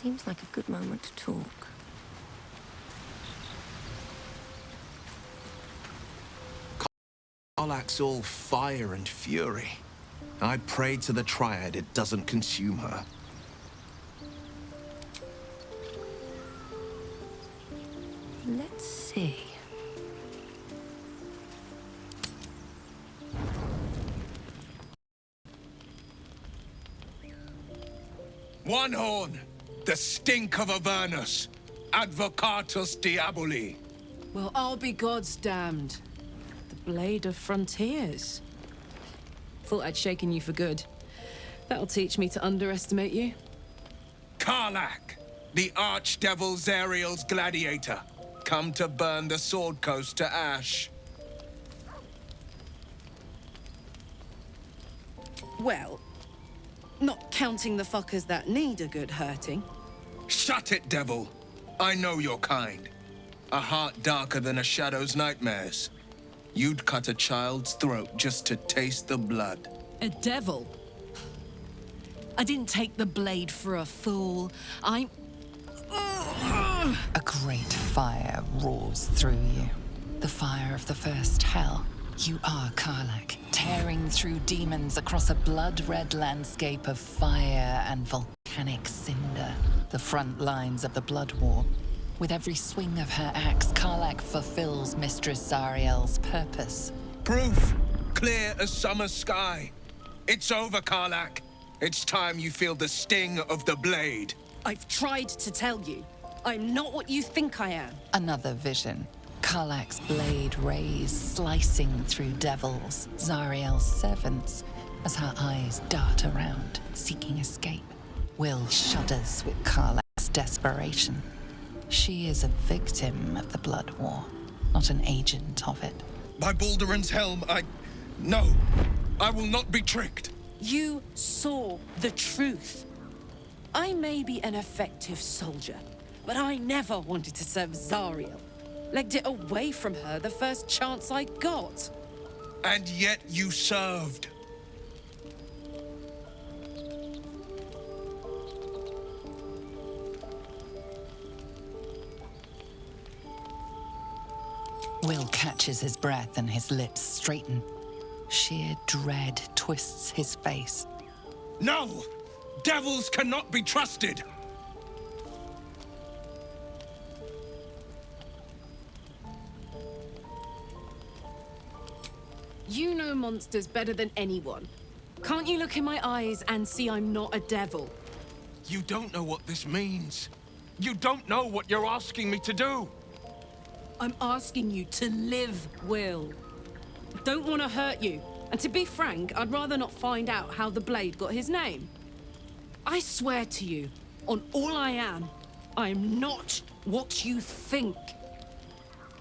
Seems like a good moment to talk. Karlach's all fire and fury. I pray to the Triad it doesn't consume her. Let's see. One horn, the stink of Avernus, advocatus diaboli. Well, I'll be God's damned. The blade of frontiers. Thought I'd shaken you for good. That'll teach me to underestimate you. Karlach, the archdevil Zariel's gladiator, come to burn the Sword Coast to ash. Well, not counting the fuckers that need a good hurting. Shut it, devil. I know your kind. A heart darker than a shadow's nightmares. You'd cut a child's throat just to taste the blood. A devil? I didn't take the blade for a fool. I'm... A great fire roars through you. The fire of the first hell. You are Karlach, tearing through demons across a blood-red landscape of fire and volcanic cinder. The front lines of the blood war. With every swing of her axe, Karlach fulfills Mistress Zariel's purpose. Proof, clear as summer sky. It's over, Karlach. It's time you feel the sting of the blade. I've tried to tell you. I'm not what you think I am. Another vision. Karlach's blade rays slicing through devils, Zariel's servants, as her eyes dart around, seeking escape. Wyll shudders with Karlach's desperation. She is a victim of the blood war, not an agent of it. By Baldur's helm, No, I will not be tricked. You saw the truth. I may be an effective soldier, but I never wanted to serve Zariel. Legged it away from her the first chance I got. And yet you served. Wyll catches his breath and his lips straighten. Sheer dread twists his face. No! Devils cannot be trusted! You know monsters better than anyone. Can't you look in my eyes and see I'm not a devil? You don't know what this means. You don't know what you're asking me to do. I'm asking you to live, Wyll. I don't want to hurt you. And to be frank, I'd rather not find out how the blade got his name. I swear to you, on all I am not what you think.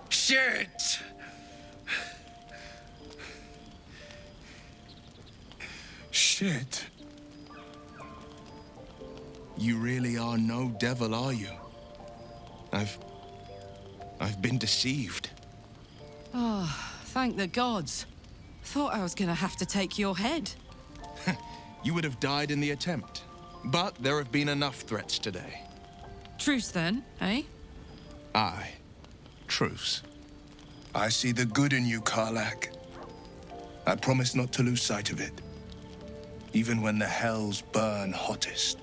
Shit! Shit. You really are no devil, are you? I've been deceived. Oh, thank the gods. Thought I was gonna have to take your head. You would have died in the attempt. But there have been enough threats today. Truce then, eh? Aye. Truce. I see the good in you, Karlach. I promise not to lose sight of it. Even when the hells burn hottest.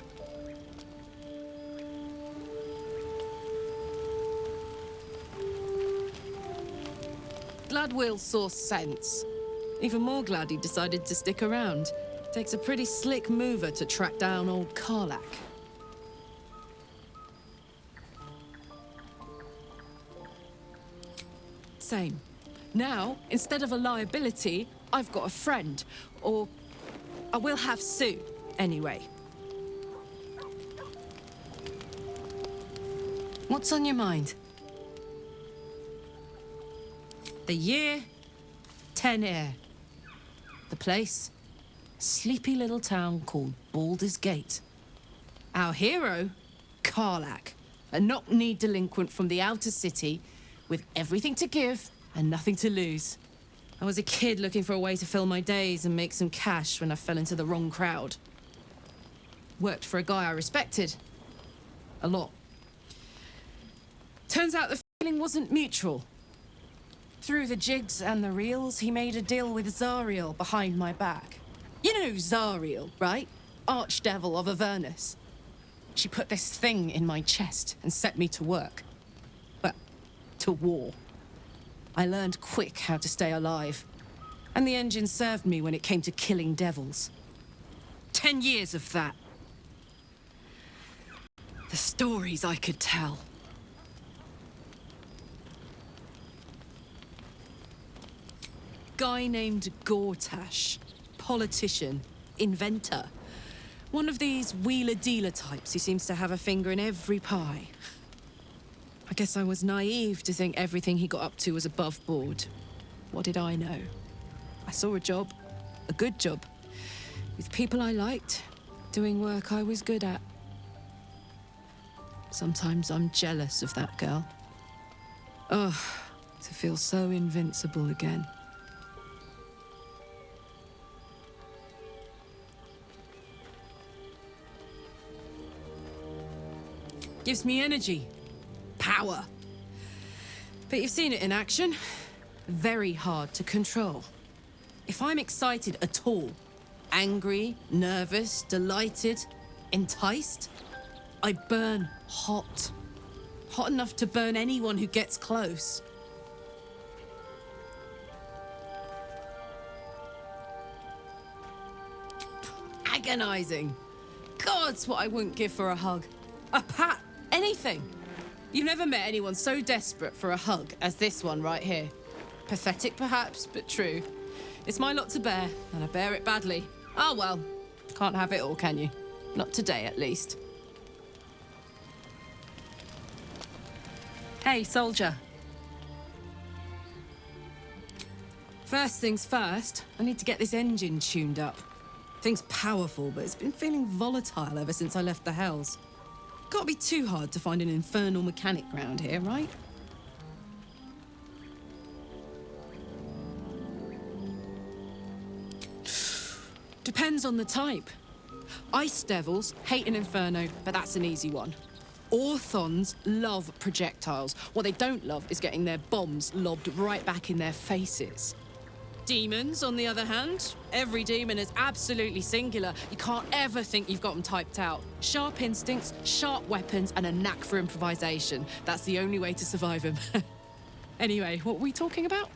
Glad Wyll saw sense. Even more glad he decided to stick around. Takes a pretty slick mover to track down old Karlach. Same. Now, instead of a liability, I've got a friend. Or I will have Sue, anyway. What's on your mind? The year, 10 air. The place, sleepy little town called Baldur's Gate. Our hero, Karlach, a knock-knee delinquent from the outer city with everything to give and nothing to lose. I was a kid looking for a way to fill my days and make some cash when I fell into the wrong crowd. Worked for a guy I respected. A lot. Turns out the feeling wasn't mutual. Through the jigs and the reels, he made a deal with Zariel behind my back. You know Zariel, right? Archdevil of Avernus. She put this thing in my chest and set me to work. Well, to war. I learned quick how to stay alive. And the engine served me when it came to killing devils. 10 years of that. The stories I could tell. Guy named Gortash. Politician. Inventor. One of these wheeler-dealer types who seems to have a finger in every pie. I guess I was naive to think everything he got up to was above board. What did I know? I saw a job. A good job. With people I liked. Doing work I was good at. Sometimes I'm jealous of that girl. Ugh, to feel so invincible again. Gives me energy. Power. But you've seen it in action. Very hard to control. If I'm excited at all, angry, nervous, delighted, enticed, I burn hot. Hot enough to burn anyone who gets close. Agonizing. God's what I wouldn't give for a hug. A pat. Anything. You've never met anyone so desperate for a hug as this one right here. Pathetic perhaps, but true. It's my lot to bear, and I bear it badly. Ah well, can't have it all, can you? Not today, at least. Hey, soldier. First things first, I need to get this engine tuned up. Thing's powerful, but it's been feeling volatile ever since I left the Hells. Can't be too hard to find an infernal mechanic round here, right? Depends on the type. Ice devils hate an inferno, but that's an easy one. Orthons love projectiles. What they don't love is getting their bombs lobbed right back in their faces. Demons, on the other hand, every demon is absolutely singular. You can't ever think you've got them typed out. Sharp instincts, sharp weapons, and a knack for improvisation. That's the only way to survive them. Anyway, what were we talking about?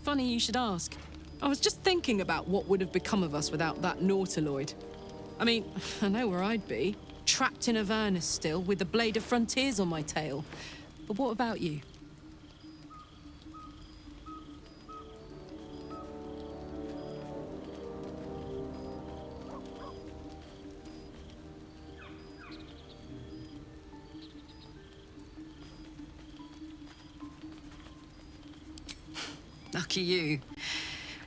Funny you should ask. I was just thinking about what would have become of us without that Nautiloid. I mean, I know where I'd be. Trapped in Avernus still, with the Blade of Frontiers on my tail. But what about you? Lucky you.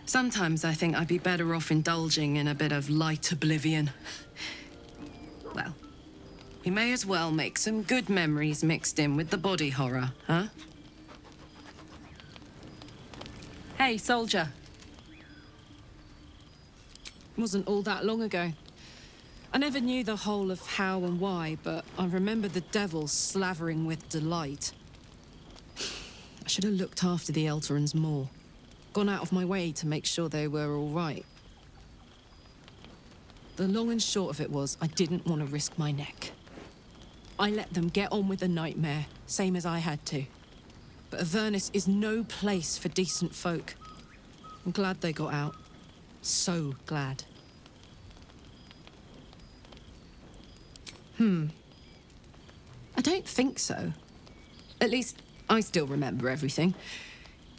Sometimes I think I'd be better off indulging in a bit of light oblivion. Well, we may as well make some good memories mixed in with the body horror, huh? Hey, soldier. Wasn't all that long ago. I never knew the whole of how and why, but I remember the devil slavering with delight. I should have looked after the Elterans more. Gone out of my way to make sure they were all right. The long and short of it was, I didn't want to risk my neck. I let them get on with the nightmare, same as I had to. But Avernus is no place for decent folk. I'm glad they got out. So glad. I don't think so. At least, I still remember everything.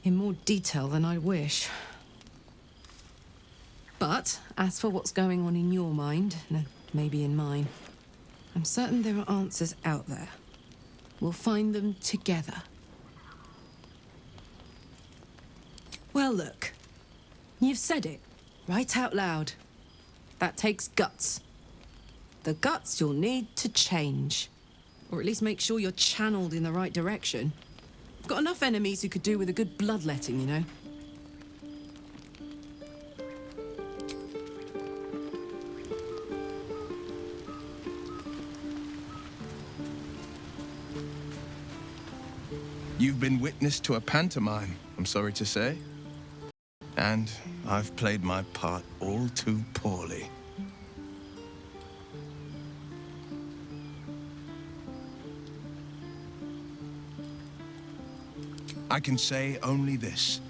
In more detail than I wish. But, as for what's going on in your mind, and maybe in mine, I'm certain there are answers out there. We'll find them together. Well, look. You've said it, right out loud. That takes guts. The guts you'll need to change. Or at least make sure you're channeled in the right direction. I've got enough enemies who could do with a good bloodletting, you know? You've been witness to a pantomime, I'm sorry to say. And I've played my part all too poorly. I can say only this.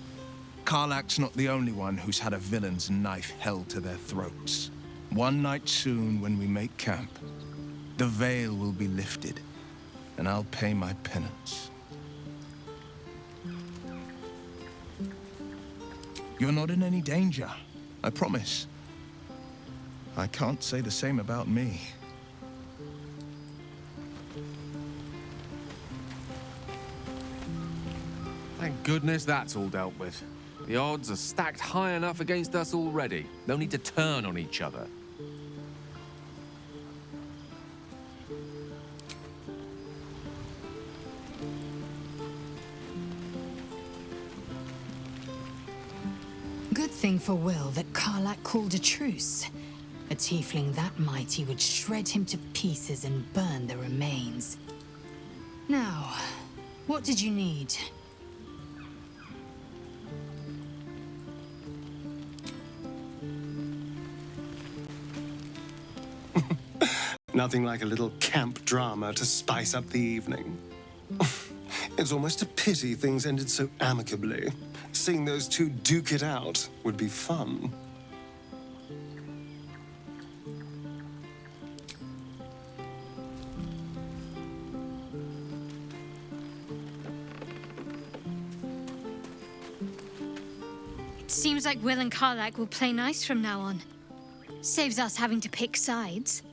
Karlach's not the only one who's had a villain's knife held to their throats. One night soon, when we make camp, the veil will be lifted, and I'll pay my penance. You're not in any danger, I promise. I can't say the same about me. Thank goodness that's all dealt with. The odds are stacked high enough against us already. No need to turn on each other. Good thing for Wyll that Karlach called a truce. A tiefling that mighty would shred him to pieces and burn the remains. Now, what did you need? Nothing like a little camp drama to spice up the evening. It's almost a pity things ended so amicably. Seeing those two duke it out would be fun. It seems like Wyll and Karlach will play nice from now on. Saves us having to pick sides.